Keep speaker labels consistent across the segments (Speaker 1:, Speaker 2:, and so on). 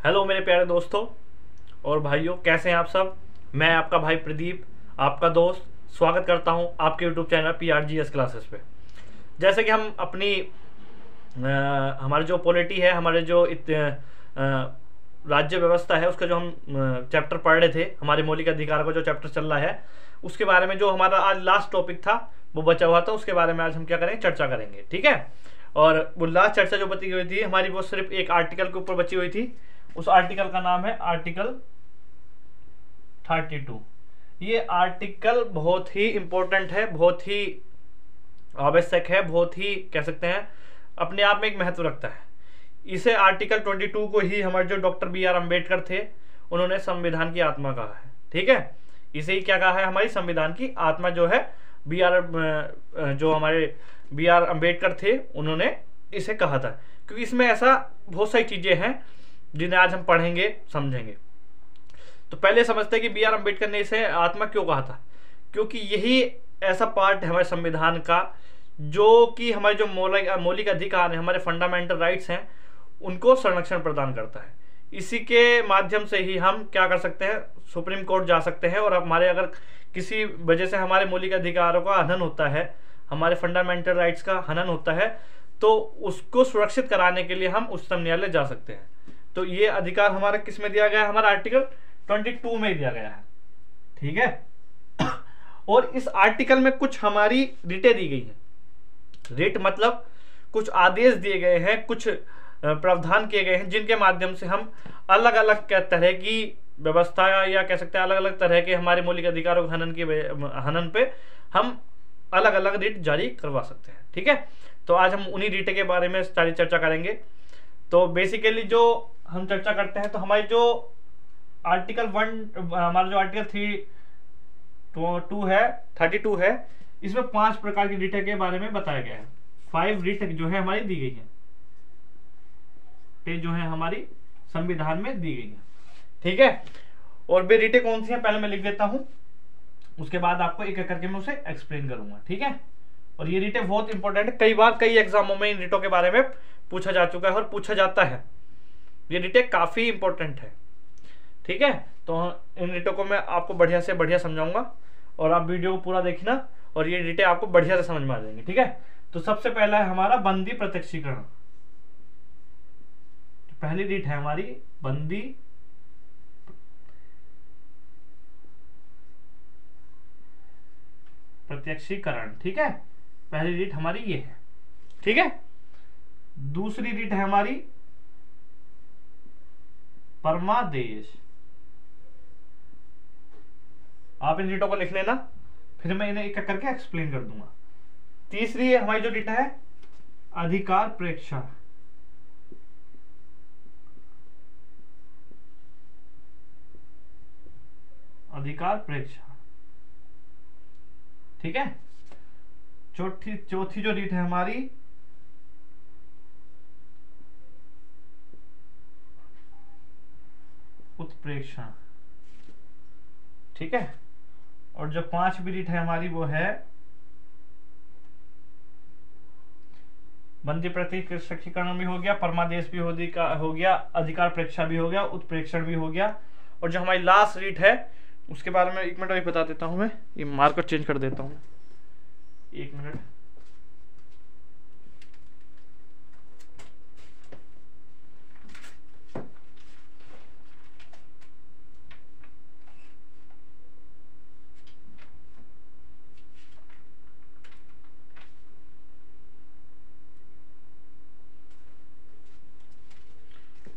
Speaker 1: Hello मेरे प्यारे दोस्तों और भाइयों, कैसे हैं आप सब। मैं आपका भाई प्रदीप, आपका दोस्त, स्वागत करता हूं आपके यूट्यूब चैनल PRGS क्लासेस पे। जैसे कि हम अपनी हमारी जो पॉलिटी है, हमारे जो राज्य व्यवस्था है, उसका जो हम चैप्टर पढ़ रहे थे, हमारे मौलिक अधिकार का जो चैप्टर चल रहा है, उसके बारे में जो हमारा आज लास्ट टॉपिक था वो बचा हुआ था, उसके बारे में आज हम क्या करेंगे, चर्चा करेंगे। ठीक है। और वो लास्ट चर्चा जो बची हुई थी हमारी, वो सिर्फ एक आर्टिकल के ऊपर बची हुई थी। उस आर्टिकल का नाम है आर्टिकल 32। ये आर्टिकल बहुत ही इंपॉर्टेंट है, बहुत ही आवश्यक है, बहुत ही कह सकते हैं अपने आप में एक महत्व रखता है। इसे आर्टिकल 22 को ही हमारे जो डॉक्टर BR अम्बेडकर थे, उन्होंने संविधान की आत्मा कहा है। ठीक है। इसे ही क्या कहा है, हमारी संविधान की आत्मा जो है, जो हमारे BR अम्बेडकर थे, उन्होंने इसे कहा था। क्योंकि इसमें ऐसा बहुत सारी चीजें हैं जिन्हें आज हम पढ़ेंगे, समझेंगे। तो पहले समझते हैं कि BR अम्बेडकर ने इसे आत्मा क्यों कहा था। क्योंकि यही ऐसा पार्ट है हमारे संविधान का जो कि हमारे जो मौलिक अधिकार हैं, हमारे फंडामेंटल राइट्स हैं, उनको संरक्षण प्रदान करता है। इसी के माध्यम से ही हम क्या कर सकते हैं, सुप्रीम कोर्ट जा सकते हैं, और हमारे अगर किसी वजह से हमारे मौलिक अधिकारों का हनन होता है, हमारे फंडामेंटल राइट्स का हनन होता है, तो उसको सुरक्षित कराने के लिए हम उच्चतम न्यायालय जा सकते हैं। तो ये अधिकार हमारा किस में दिया गया है, हमारा आर्टिकल 22 में दिया गया है। ठीक है। और इस आर्टिकल में कुछ हमारी रिटें दी गई हैं। रिट मतलब कुछ आदेश दिए गए हैं, कुछ प्रावधान किए गए हैं, जिनके माध्यम से हम अलग अलग तरह की व्यवस्था, या कह सकते हैं अलग अलग तरह के हमारे मौलिक अधिकारों के हनन पे हम अलग अलग रिट जारी करवा सकते हैं। ठीक है। तो आज हम उन्हीं रिट के बारे में सारी चर्चा करेंगे। तो बेसिकली जो हम चर्चा करते हैं, तो हमारी जो आर्टिकल 1, हमारा जो आर्टिकल 32 है, इसमें 5 प्रकार की रिट के बारे में बताया गया है। 5 रिट जो है हमारी दी गई है, जो है हमारी संविधान में दी गई है। ठीक है। और वे रिटें कौन सी हैं, पहले मैं लिख देता हूं, उसके बाद आपको एक एक करके मैं उसे एक्सप्लेन करूंगा। ठीक है। और ये रिटें बहुत इंपॉर्टेंट है, कई बार कई एग्जामों में इन रिटों के बारे में पूछा जा चुका है और पूछा जाता है। ये रिटें काफी इंपॉर्टेंट है। ठीक है। तो इन रिटों को मैं आपको बढ़िया से बढ़िया समझाऊंगा, और आप वीडियो को पूरा देखना, और ये रिटें आपको बढ़िया से समझ में आ जाएंगी। ठीक है। तो सबसे पहला है हमारा बंदी प्रत्यक्षीकरण। पहली रिट है हमारी बंदी प्रत्यक्षीकरण। ठीक है। पहली रिट हमारी ये है। ठीक है। दूसरी रिट है हमारी परमादेश। आप इन रिटों को लिख लेना, फिर मैं इन्हें एक एक करके एक्सप्लेन कर दूंगा। तीसरी है हमारी जो रिट है अधिकार प्रेक्षण। अधिकार प्रेक्षण। ठीक है। चौथी जो रिट है हमारी उत्प्रेक्षण। ठीक है। और जो 5वीं रिट है हमारी, वो है बंदी प्रत्यक्षीकरण भी हो गया, परमादेश भी हो गया, अधिकार प्रेक्षा भी हो गया, उत्प्रेक्षण भी हो गया। और जो हमारी लास्ट रिट है, उसके बारे में 1 मिनट अभी बता देता हूं। मैं ये मार्कर चेंज कर देता हूं, 1 मिनट।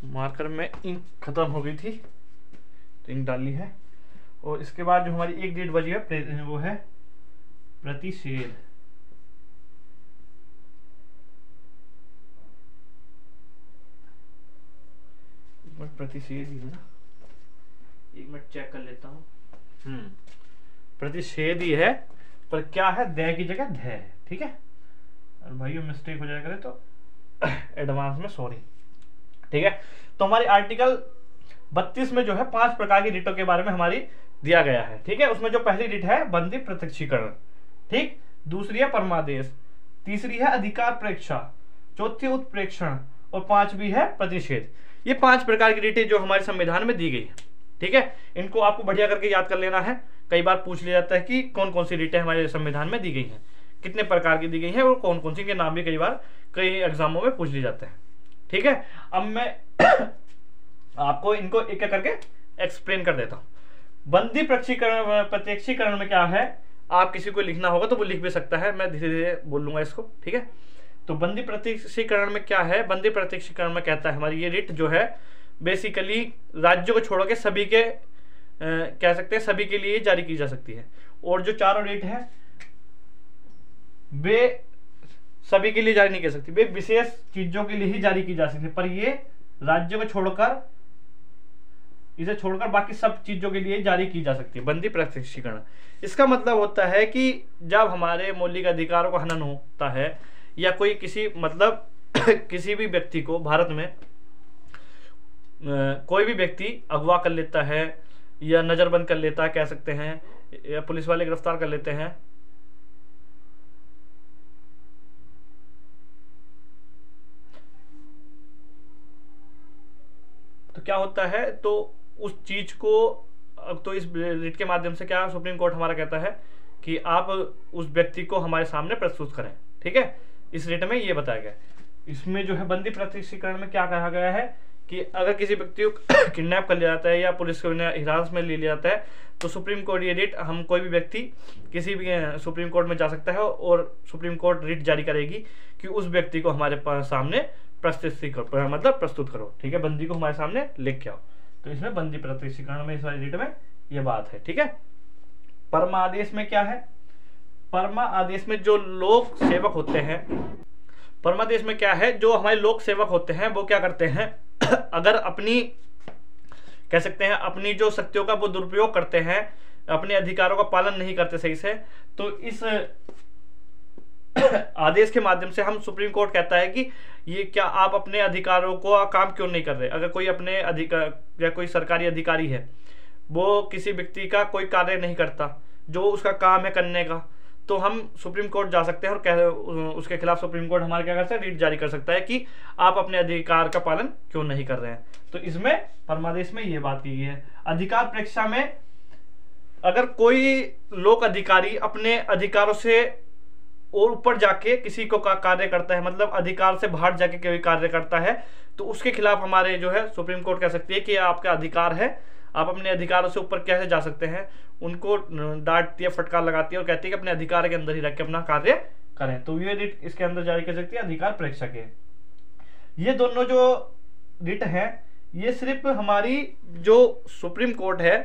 Speaker 1: मार्कर में इंक खत्म हो गई थी, तो इंक डाली है। और इसके बाद जो हमारी एक डेट बची है, वो है प्रतिषेध। प्रतिषेध ही है ना, 1 मिनट चेक कर लेता हूं। प्रतिषेध ही है, पर क्या है, दय की जगह ध है। ठीक है। और भाइयों मिस्टेक हो जाए करे तो एडवांस में सॉरी। ठीक है। तो हमारे आर्टिकल 32 में जो है 5 प्रकार की रिटों के बारे में हमारी दिया गया है। ठीक है। उसमें जो पहली रिट है बंदी प्रत्यक्षीकरण, ठीक, दूसरी है परमादेश, तीसरी है अधिकार प्रेक्षा, चौथी उत्प्रेक्षण, और 5वीं है प्रतिषेध। ये 5 प्रकार की रिटें जो हमारे संविधान में दी गई है, ठीक है। इनको आपको बढ़िया करके याद कर लेना है। कई बार पूछ लिया जाता है कि कौन कौन सी रिटें हमारे संविधान में दी गई हैं, कितने प्रकार की दी गई हैं और कौन कौन सी के नाम भी कई बार कई एग्जामों में पूछ लिए जाते हैं, ठीक है। अब मैं आपको इनको एक एक करके एक्सप्लेन कर देता हूँ। बंदी प्रत्यक्षीकरण में क्या है, आप किसी को लिखना होगा तो वो लिख भी सकता है, मैं धीरे धीरे बोल लूंगा इसको, ठीक है। तो बंदी प्रत्यक्षीकरण में क्या है, बंदी प्रत्यक्षीकरण में कहता है हमारी ये रिट जो है बेसिकली राज्यों को छोड़ के सभी के कह सकते हैं सभी के लिए जारी की जा सकती है। और जो चारों रिट है वे सभी के लिए जारी नहीं कर सकती, वे विशेष चीजों के लिए ही जारी की जा सकती है, पर ये राज्यों को छोड़कर इसे छोड़कर बाकी सब चीजों के लिए जारी की जा सकती है बंदी प्रत्यक्षीकरण। इसका मतलब होता है कि जब हमारे मौलिक अधिकारों का हनन होता है या कोई किसी मतलब किसी भी व्यक्ति को भारत में कोई भी व्यक्ति अगवा कर लेता है या नजरबंद कर लेता है कह सकते हैं, या पुलिस वाले गिरफ्तार कर लेते हैं, तो क्या होता है, तो उस चीज को तो इस रिट के माध्यम से क्या सुप्रीम कोर्ट हमारा कहता है कि आप उस व्यक्ति को हमारे सामने प्रस्तुत करें, ठीक है। इस रिट में ये बताया गया। इसमें जो है बंदी प्रत्यक्षीकरण में क्या कहा गया है कि अगर किसी व्यक्ति को किडनैप कर लिया जाता है या पुलिस को हिरासत में ले लिया जाता है तो सुप्रीम कोर्ट ये रिट, हम कोई भी व्यक्ति किसी भी सुप्रीम कोर्ट में जा सकता है और सुप्रीम कोर्ट रिट जारी करेगी कि उस व्यक्ति को हमारे सामने प्रस्तुत करो, ठीक है, बंदी को हमारे सामने लेके आओ। तो इसमें बंदी प्रत्यक्षीकरण में इस वाली रिट में ये बात है, ठीक है। परमा आदेश में क्या है, परमा आदेश में जो लोक सेवक होते हैं, परमादेश में क्या है, जो हमारे लोक सेवक होते हैं वो क्या करते हैं अगर अपनी कह सकते हैं अपनी जो शक्तियों का वो दुरुपयोग करते हैं, अपने अधिकारों का पालन नहीं करते सही से, तो इस आदेश के माध्यम से हम सुप्रीम कोर्ट कहता है कि ये क्या आप अपने अधिकारों को काम क्यों नहीं कर रहे। अगर कोई अपने अधिकार या कोई सरकारी अधिकारी है वो किसी व्यक्ति का कोई कार्य नहीं करता जो उसका काम है करने का, तो हम सुप्रीम कोर्ट जा सकते हैं और उसके खिलाफ सुप्रीम कोर्ट हमारे क्या कर सकता है, रिट जारी कर सकता है कि आप अपने अधिकार का पालन क्यों नहीं कर रहे हैं। तो इसमें परमादेश में ये बात की गई है। अधिकार परीक्षा में अगर कोई लोक अधिकारी अपने अधिकारों से और ऊपर जाके किसी को कार्य करता है, मतलब अधिकार से बाहर जाके कोई कार्य करता है, तो उसके खिलाफ हमारे जो है सुप्रीम कोर्ट कह सकती है कि आपका अधिकार है, आप अपने अधिकारों से ऊपर कैसे जा सकते हैं। उनको डांटती है, फटकार लगाती है और कहती है कि अपने अधिकार के अंदर ही रख के अपना कार्य करें। तो ये रिट इसके अंदर जारी कर सकती है अधिकार परीक्षा के। ये दोनों जो रिट है ये सिर्फ हमारी जो सुप्रीम कोर्ट है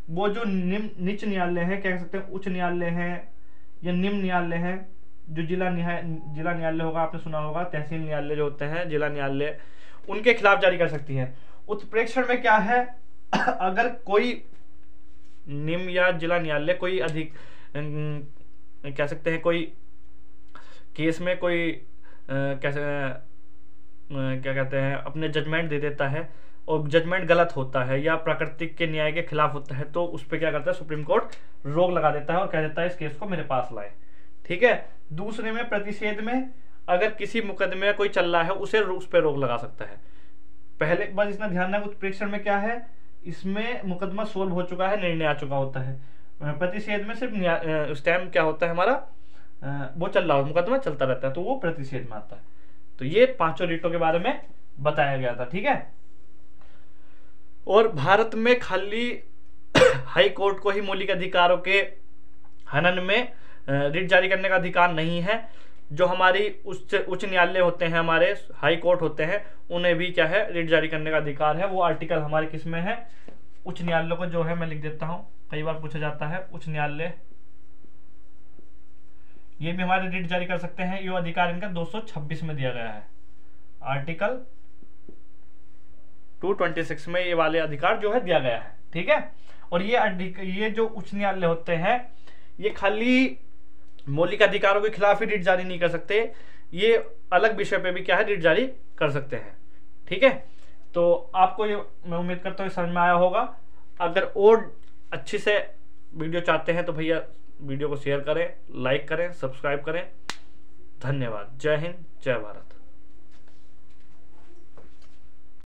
Speaker 1: वो जो नीच न्यायालय है, कह सकते हैं उच्च न्यायालय है या निम्न न्यायालय है, जो जिला न्यायालय होगा, आपने सुना होगा, तहसील न्यायालय जो होते हैं, जिला न्यायालय, उनके खिलाफ जारी कर सकती है। उत्प्रेक्षण में क्या है, अगर कोई निम्न या जिला न्यायालय कोई अधिक कह सकते हैं कोई केस में कोई कैसे क्या कहते हैं अपने जजमेंट दे देता है और जजमेंट गलत होता है या प्राकृतिक के न्याय के खिलाफ होता है, तो उस पर क्या करता है सुप्रीम कोर्ट रोक लगा देता है और कह देता है इस केस को मेरे पास लाए, ठीक है। दूसरे में प्रतिषेध में अगर किसी मुकदमे में कोई चल रहा है उस पर रोक लगा सकता है। पहले बस इतना ध्यान रखना, उत्प्रेक्षण में क्या है, इसमें मुकदमा सोल्व हो चुका है, निर्णय आ चुका होता है। प्रतिषेध में सिर्फ उस टाइम क्या होता है हमारा वो चल रहा है, मुकदमा चलता रहता है, तो वो प्रतिषेध में आता है। तो ये पांचों रिटों के बारे में बताया गया था, ठीक है। और भारत में खाली हाई कोर्ट को ही मौलिक अधिकारों के हनन में रिट जारी करने का अधिकार नहीं है। जो हमारी उच्च न्यायालय होते हैं, हमारे हाई कोर्ट होते हैं, उन्हें भी क्या है रिट जारी करने का अधिकार है। वो आर्टिकल हमारे किस में है, उच्च न्यायालय को जो है मैं लिख देता हूं, कई बार पूछा जाता है उच्च न्यायालय, ये भी हमारे रिट जारी कर सकते हैं। ये अधिकार इनका 226 में दिया गया है, आर्टिकल 226 में ये वाले अधिकार जो है दिया गया है, ठीक है। और ये जो उच्च न्यायालय होते हैं ये खाली मौलिक अधिकारों के खिलाफ ही रिट जारी नहीं कर सकते, ये अलग विषय पे भी क्या है रिट जारी कर सकते हैं, ठीक है। तो आपको ये मैं उम्मीद करता हूँ समझ में आया होगा। अगर और अच्छी से वीडियो चाहते हैं तो भैया वीडियो को शेयर करें, लाइक करें, सब्सक्राइब करें। धन्यवाद। जय हिंद, जय भारत।